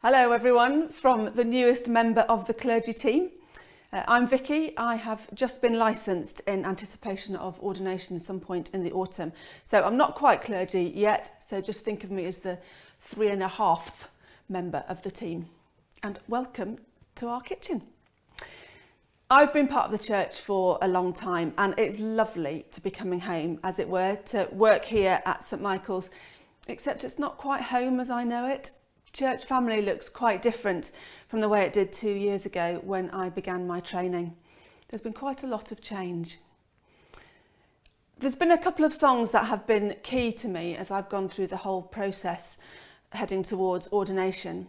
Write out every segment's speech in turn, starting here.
Hello everyone from the newest member of the clergy team. I'm Vicky. I have just been licensed in anticipation of ordination at some point in the autumn. So I'm not quite clergy yet, so just think of me as the 3.5 member of the team. And welcome to our kitchen. I've been part of the church for a long time and it's lovely to be coming home, as it were, to work here at St Michael's, except it's not quite home as I know it. Church family looks quite different from the way it did 2 years ago when I began my training. There's been quite a lot of change. There's been a couple of songs that have been key to me as I've gone through the whole process heading towards ordination.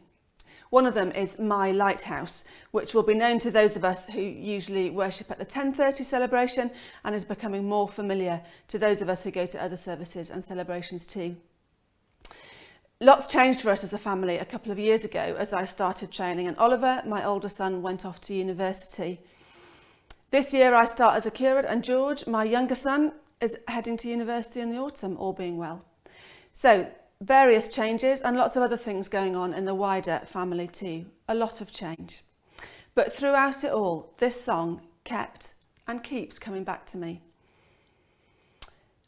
One of them is My Lighthouse, which will be known to those of us who usually worship at the 10:30 celebration and is becoming more familiar to those of us who go to other services and celebrations too. Lots changed for us as a family a couple of years ago as I started training, and Oliver, my older son, went off to university. This year I start as a curate and George, my younger son, is heading to university in the autumn, all being well. So various changes and lots of other things going on in the wider family too. A lot of change. But throughout it all, this song kept and keeps coming back to me.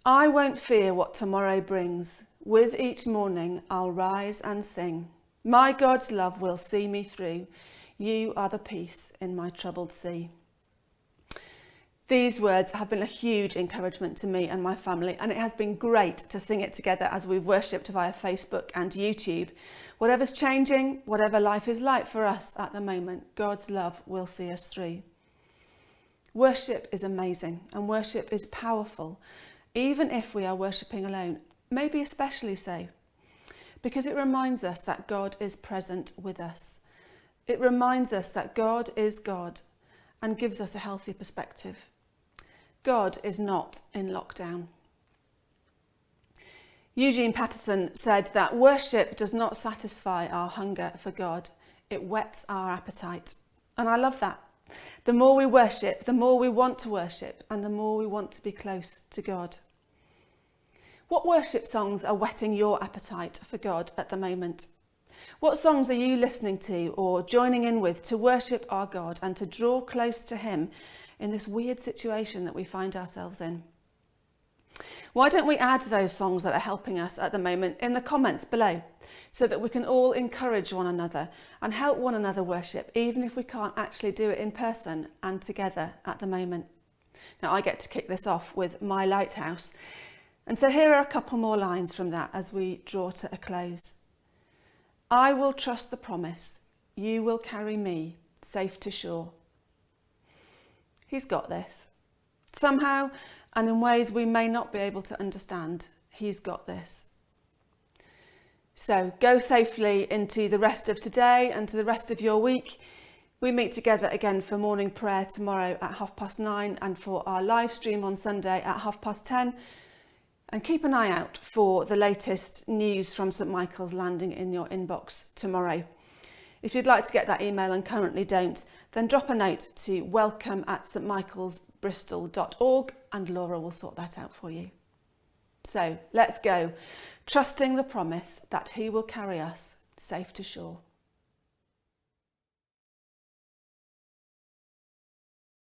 I won't fear what tomorrow brings. With each morning I'll rise and sing. My God's love will see me through. You are the peace in my troubled sea. These words have been a huge encouragement to me and my family, and it has been great to sing it together as we've worshipped via Facebook and YouTube. Whatever's changing, whatever life is like for us at the moment, God's love will see us through. Worship is amazing and worship is powerful, even if we are worshipping alone. Maybe especially so, because it reminds us that God is present with us. It reminds us that God is God and gives us a healthy perspective. God is not in lockdown. Eugene Patterson said that worship does not satisfy our hunger for God, it whets our appetite. And I love that. The more we worship, the more we want to worship, and the more we want to be close to God. What worship songs are whetting your appetite for God at the moment? What songs are you listening to or joining in with to worship our God and to draw close to Him in this weird situation that we find ourselves in? Why don't we add those songs that are helping us at the moment in the comments below so that we can all encourage one another and help one another worship, even if we can't actually do it in person and together at the moment? Now I get to kick this off with My Lighthouse. And so here are a couple more lines from that as we draw to a close. I will trust the promise, you will carry me safe to shore. He's got this. Somehow, and in ways we may not be able to understand, He's got this. So go safely into the rest of today and to the rest of your week. We meet together again for morning prayer tomorrow at 9:30 and for our live stream on Sunday at 10:30. And keep an eye out for the latest news from St Michael's landing in your inbox tomorrow. If you'd like to get that email and currently don't, then drop a note to welcome@stmichaelsbristol.org and Laura will sort that out for you. So let's go, trusting the promise that He will carry us safe to shore.